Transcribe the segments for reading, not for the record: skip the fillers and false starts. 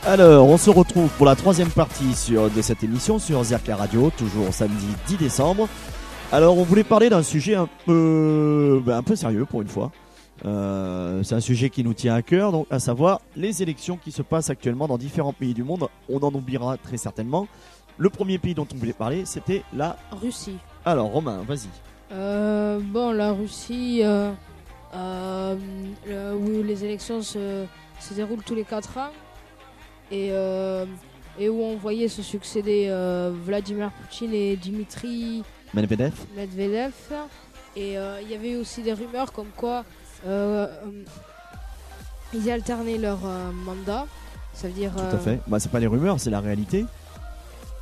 Alors, on se retrouve pour la troisième partie de cette émission sur ZRK Radio, toujours samedi 10 décembre. Alors, on voulait parler d'un sujet un peu sérieux pour une fois. C'est un sujet qui nous tient à cœur, donc à savoir les élections qui se passent actuellement dans différents pays du monde. On en oubliera très certainement. Le premier pays dont on voulait parler, c'était la Russie. Alors, Romain, vas-y. La Russie, où les élections se déroulent tous les 4 ans et où on voyait se succéder Vladimir Poutine et Dmitri Medvedev. Et il y avait aussi des rumeurs comme quoi ils alternaient leur mandat. Ça veut dire. Tout à fait. C'est pas les rumeurs, c'est la réalité.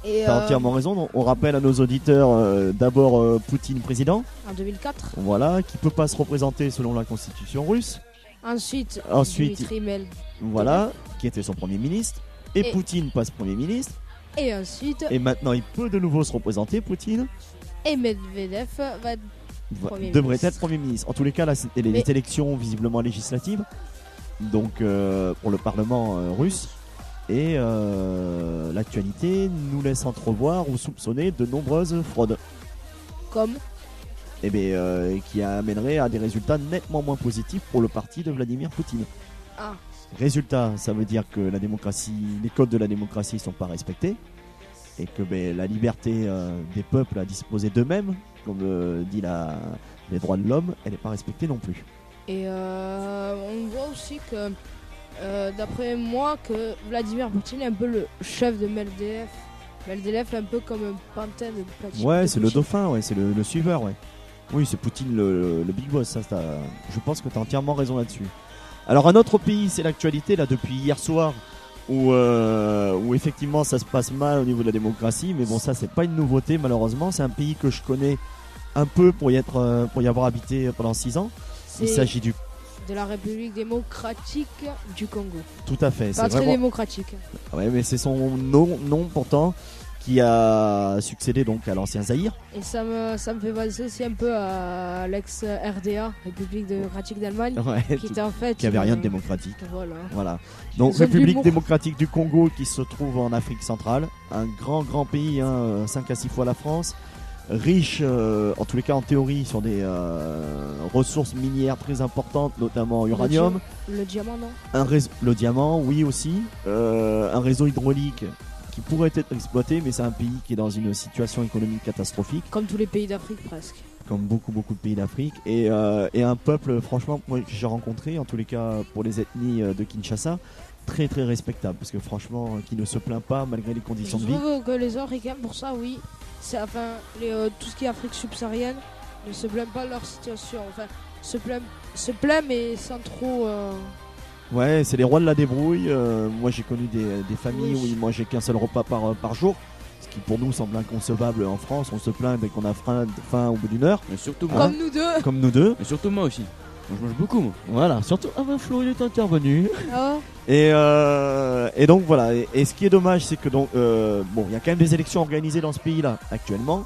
T'as entièrement raison. On rappelle à nos auditeurs d'abord Poutine président. En 2004. Voilà, qui peut pas se représenter selon la constitution russe. Ensuite Dmitri Medvedev. Voilà, qui était son premier ministre. Et Poutine passe premier ministre. Et ensuite. Et maintenant, il peut de nouveau se représenter, Poutine. Et Medvedev devrait être premier ministre. En tous les cas, là, c'était les élections visiblement législatives. Donc, pour le Parlement russe. Et l'actualité nous laisse entrevoir ou soupçonner de nombreuses fraudes. Comme qui amènerait à des résultats nettement moins positifs pour le parti de Vladimir Poutine. Résultat, ça veut dire que la démocratie, les codes de la démocratie ne sont pas respectés et que la liberté des peuples à disposer d'eux-mêmes, comme dit les droits de l'homme, elle n'est pas respectée non plus. Et on voit aussi que d'après moi que Vladimir Poutine est un peu le chef de Medvedev. Medvedev est un peu comme un pantin de Poutine. Ouais, c'est le dauphin, ouais, c'est le suiveur, ouais. Oui, c'est Poutine le big boss, ça, je pense que tu as entièrement raison là-dessus. Alors un autre pays, c'est l'actualité là depuis hier soir où effectivement ça se passe mal au niveau de la démocratie, mais bon, ça c'est pas une nouveauté malheureusement. C'est un pays que je connais un peu pour y avoir habité pendant 6 ans. Il s'agit de la République démocratique du Congo. Tout à fait. Pas très démocratique. Ouais, mais c'est son nom pourtant qui a succédé donc à l'ancien Zaïre. Et ça me fait penser aussi un peu à l'ex-RDA, République démocratique d'Allemagne, qui était en fait qui avait rien de démocratique. Voilà. Donc République démocratique du Congo qui se trouve en Afrique centrale, un grand pays, 5 à 6 fois la France. Riche, en tous les cas en théorie, sur des ressources minières très importantes, notamment uranium. Le diamant, non ? Le diamant, oui aussi. Un réseau hydraulique qui pourrait être exploité, mais c'est un pays qui est dans une situation économique catastrophique. Comme tous les pays d'Afrique presque. Comme beaucoup de pays d'Afrique. Et un peuple, franchement, moi, que j'ai rencontré, en tous les cas pour les ethnies de Kinshasa, très très respectable. Parce que franchement, qui ne se plaint pas malgré les conditions de vie. Je trouve que les Africains, pour ça, oui. Tout ce qui est Afrique subsaharienne ne se plaignent pas de leur situation. Enfin, se plaignent mais sans trop. Ouais, c'est les rois de la débrouille. Moi, j'ai connu des familles où ils mangeaient qu'un seul repas par jour. Ce qui pour nous semble inconcevable en France. On se plaint dès qu'on a faim au bout d'une heure. Mais surtout moi. Comme nous deux. Mais surtout moi aussi. Moi, je mange beaucoup, moi. Voilà, surtout. Flo, il est intervenu. Et donc voilà. Et ce qui est dommage, c'est que il y a quand même des élections organisées dans ce pays-là actuellement.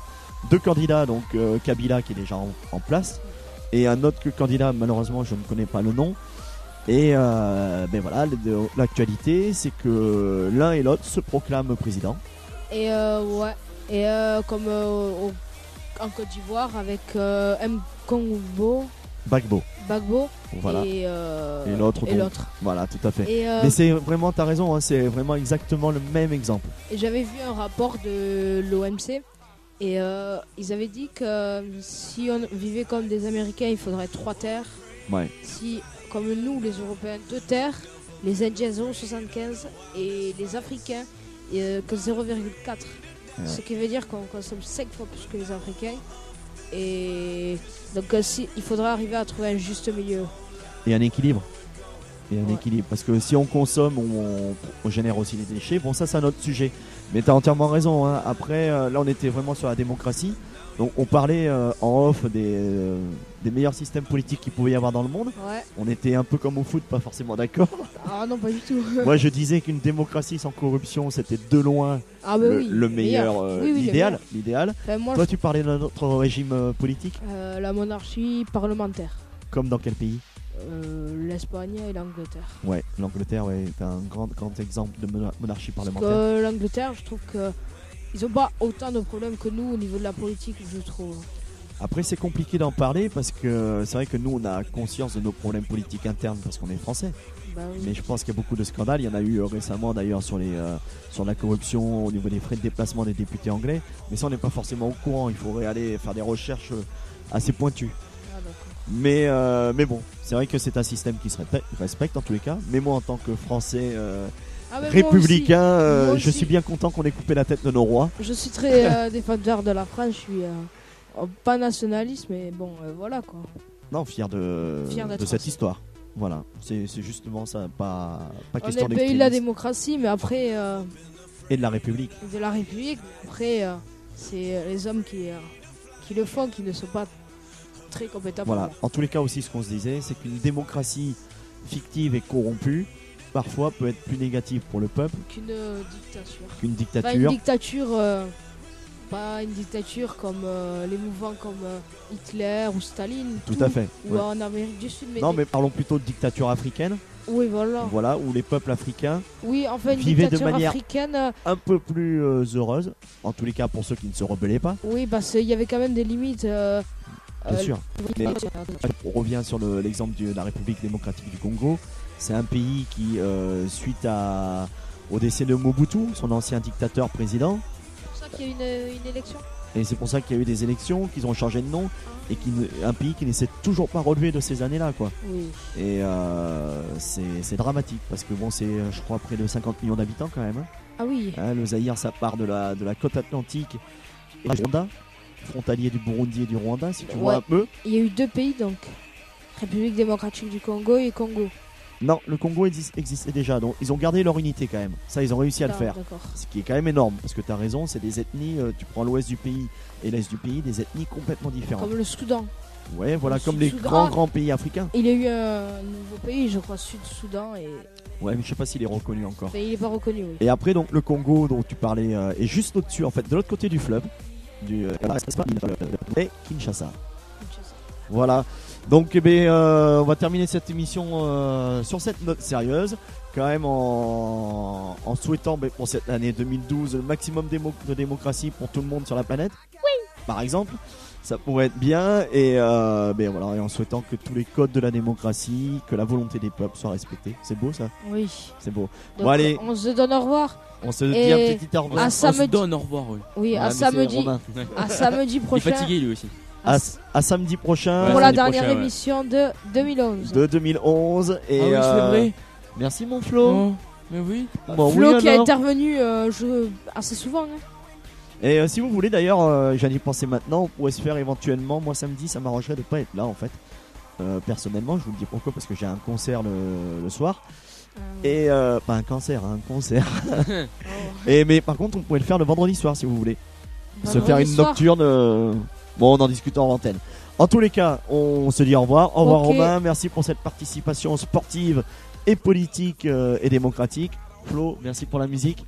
2 candidats, donc Kabila qui est déjà en place, et un autre candidat, malheureusement, je ne connais pas le nom. Et voilà, l'actualité, c'est que l'un et l'autre se proclament président. Et comme en Côte d'Ivoire avec Bagbo. Voilà. Et l'autre. Voilà, tout à fait. Mais c'est vraiment, t'as raison, hein, c'est vraiment exactement le même exemple. Et j'avais vu un rapport de l'OMC et ils avaient dit que si on vivait comme des Américains, il faudrait 3 terres. Ouais. Si, comme nous, les Européens, 2 terres, les Indiens 0,75 et les Africains que 0,4. Ouais. Ce qui veut dire qu'on consomme 5 fois plus que les Africains. Et donc il faudra arriver à trouver un juste milieu. Et un équilibre. Équilibre. Parce que si on consomme, on génère aussi des déchets. Bon, ça c'est un autre sujet. Mais tu as entièrement raison, hein. Après, là on était vraiment sur la démocratie. Donc on parlait en off des meilleurs systèmes politiques qu'il pouvait y avoir dans le monde. Ouais. On était un peu comme au foot, pas forcément d'accord. Ah non, pas du tout. Moi je disais qu'une démocratie sans corruption, c'était de loin le meilleur, l'idéal. Enfin, toi tu parlais d'un autre régime politique. La monarchie parlementaire. Comme dans quel pays? L'Espagne et l'Angleterre. Ouais, l'Angleterre est un grand exemple de monarchie parlementaire. L'Angleterre, je trouve qu'ils n'ont pas autant de problèmes que nous au niveau de la politique, je trouve. Après, c'est compliqué d'en parler parce que c'est vrai que nous, on a conscience de nos problèmes politiques internes parce qu'on est français. Bah oui. Mais je pense qu'il y a beaucoup de scandales. Il y en a eu récemment d'ailleurs sur la corruption au niveau des frais de déplacement des députés anglais. Mais ça, on n'est pas forcément au courant. Il faudrait aller faire des recherches assez pointues. Mais bon, c'est vrai que c'est un système qui se respecte en tous les cas. Mais moi, en tant que Français républicain, je suis bien content qu'on ait coupé la tête de nos rois. Je suis très défenseur de la France. Je suis pas nationaliste, mais bon, voilà quoi. Non, fier de cette histoire. Voilà, c'est justement ça, pas question d'extrémisme. On a eu la démocratie, mais après... et de la République. De la République, après, c'est les hommes qui le font, qui ne sont pas très compétents. Voilà, en tous les cas aussi, ce qu'on se disait, c'est qu'une démocratie fictive et corrompue, parfois peut être plus négative pour le peuple qu'une dictature. Qu'une dictature. Pas une dictature comme les mouvements comme Hitler ou Staline. Tout à fait. Ou en Amérique du Sud. Mais parlons plutôt de dictature africaine. Oui, voilà. Voilà, où les peuples africains vivaient de manière africaine un peu plus heureuse. En tous les cas, pour ceux qui ne se rebellaient pas. Oui, parce qu'il y avait quand même des limites. Bien sûr. Mais on revient sur l'exemple de la République démocratique du Congo. C'est un pays qui, suite au décès de Mobutu, son ancien dictateur président. C'est pour ça qu'il y a eu une élection. Et c'est pour ça qu'il y a eu des élections, qu'ils ont changé de nom, et un pays qui ne s'est toujours pas relevé de ces années-là, quoi. Oui. Et c'est dramatique, parce que bon, c'est, je crois, près de 50 millions d'habitants quand même. Ah oui. Le Zaïre, ça part de la côte atlantique et du Rwanda, frontalier du Burundi et du Rwanda, si tu vois un peu. Il y a eu deux pays, donc République démocratique du Congo et Congo. Non, le Congo existait déjà, donc ils ont gardé leur unité quand même. Ça, ils ont réussi à le faire. Ce qui est quand même énorme, parce que tu as raison, c'est des ethnies, tu prends l'ouest du pays et l'est du pays, des ethnies complètement différentes. Comme le Soudan. Ouais, voilà, comme les grands pays africains. Il y a eu un nouveau pays, je crois, Sud-Soudan. Ouais, mais je sais pas s'il est reconnu encore. Mais il est pas reconnu, oui. Et après, donc, le Congo dont tu parlais est juste au-dessus, en fait, de l'autre côté du fleuve, et Kinshasa. Voilà. Donc on va terminer cette émission sur cette note sérieuse, quand même en souhaitant pour cette année 2012 le maximum de démocratie pour tout le monde sur la planète. Oui. Par exemple, ça pourrait être bien et voilà, et en souhaitant que tous les codes de la démocratie, que la volonté des peuples soit respectée. C'est beau ça ? Oui. C'est beau. Donc, bon allez. On se donne au revoir. On se dit un petit au revoir. On se donne au revoir. Oui, à samedi. À samedi prochain. Il est fatigué lui aussi. À samedi prochain pour la dernière émission de 2011. De 2011 et oui, c'est vrai. Merci mon Flo. Oh, mais oui. Flo qui a intervenu assez souvent. Hein. Et si vous voulez d'ailleurs, j'en ai pensé maintenant, on pourrait se faire éventuellement. Moi samedi, ça m'arrangerait de pas être là en fait. Personnellement, je vous le dis pourquoi, parce que j'ai un concert le soir. Et pas un concert. Mais par contre, on pourrait le faire le vendredi soir si vous voulez. Se faire une nocturne. Bon, on en discute en antenne. En tous les cas, on se dit au revoir. Au revoir Romain, merci pour cette participation sportive et politique et démocratique. Flo, merci pour la musique.